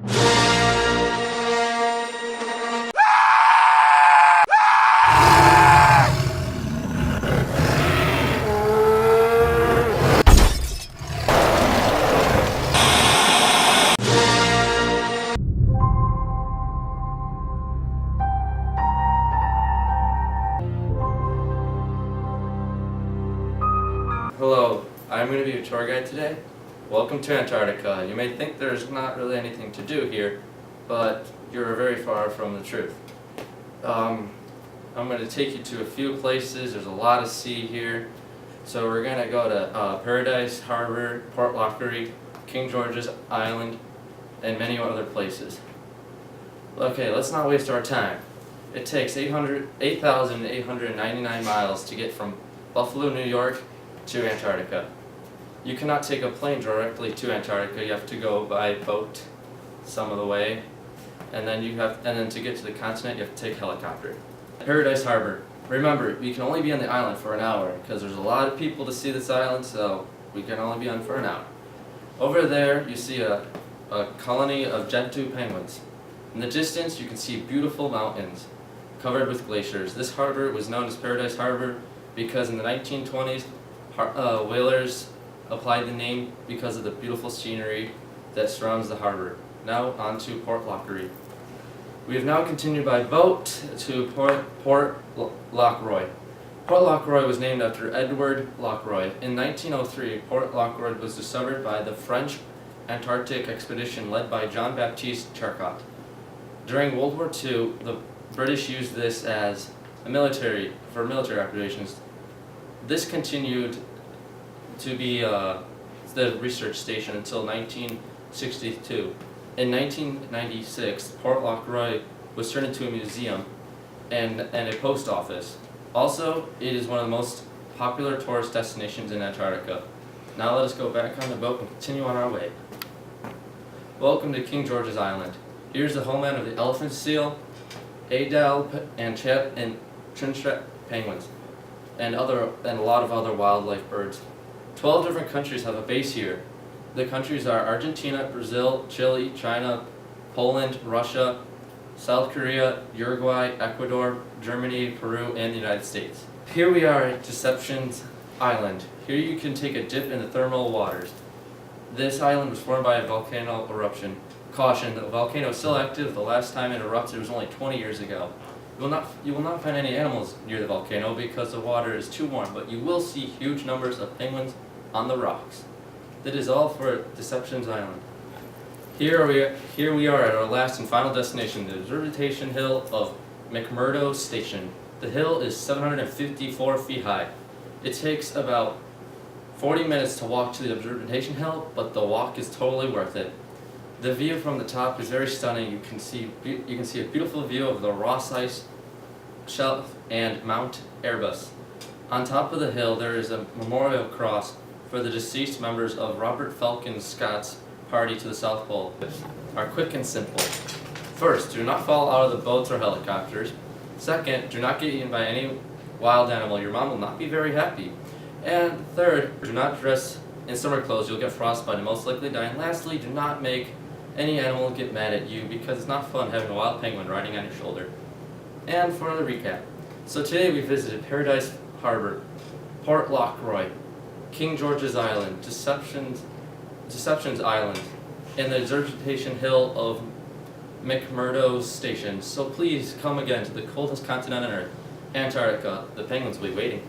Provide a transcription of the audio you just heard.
Hello, I'm going to be your tour guide today. Welcome to Antarctica. You may think there's not really anything to do here, but you're very far from the truth. I'm going to take you to a few places. There's a lot of sea here. So we're going to go to Paradise Harbor, Port Lockery, King George's Island, and many other places. Okay, let's not waste our time. It takes 8,899 miles to get from Buffalo, New York to Antarctica. You cannot take a plane directly to Antarctica. You have to go by boat some of the way, and then to get to the continent you have to take a helicopter. Paradise Harbor. Remember, we can only be on the island for an hour because there's a lot of people to see this island, so we can only be on for an hour. Over there you see a colony of gentoo penguins. In the distance you can see beautiful mountains covered with glaciers. This harbor was known as Paradise Harbor because in the 1920s whalers applied the name because of the beautiful scenery that surrounds the harbor. Now on to Port Lockery. We have now continued by boat to Port Lockroy. Port Lockroy was named after Edward Lockroy. In 1903, Port Lockroy was discovered by the French Antarctic expedition led by Jean-Baptiste Charcot. During World War II, the British used this as for military operations. This continued to be the research station until 1962. In 1996, Port Lockroy was turned into a museum and a post office. Also, it is one of the most popular tourist destinations in Antarctica. Now let us go back on the boat and continue on our way. Welcome to King George's Island. Here's the homeland of the elephant seal, Adel and chinstrap penguins, and a lot of other wildlife birds. 12 different countries have a base here. The countries are Argentina, Brazil, Chile, China, Poland, Russia, South Korea, Uruguay, Ecuador, Germany, Peru, and the United States. Here we are at Deception's Island. Here you can take a dip in the thermal waters. This island was formed by a volcano eruption. Caution, the volcano is still active. The last time it erupted was only 20 years ago. You will not find any animals near the volcano because the water is too warm, but you will see huge numbers of penguins on the rocks. That is all for Deception's Island. Here we are at our last and final destination, the observation hill of McMurdo Station. The hill is 754 feet high. It takes about 40 minutes to walk to the observation hill, but the walk is totally worth it. The view from the top is very stunning. You can see a beautiful view of the Ross Ice Shelf and Mount Erebus. On top of the hill there is a memorial cross for the deceased members of Robert Falcon Scott's party to the South Pole. Are quick and simple. First, do not fall out of the boats or helicopters. Second, do not get eaten by any wild animal. Your mom will not be very happy. And third, do not dress in summer clothes. You'll get frostbite and most likely die. And lastly, do not make any animal get mad at you because it's not fun having a wild penguin riding on your shoulder. And for the recap. So today we visited Paradise Harbor, Port Lockroy, King George's Island, Deception's Island, and the observation hill of McMurdo Station. So please come again to the coldest continent on Earth, Antarctica. The penguins will be waiting.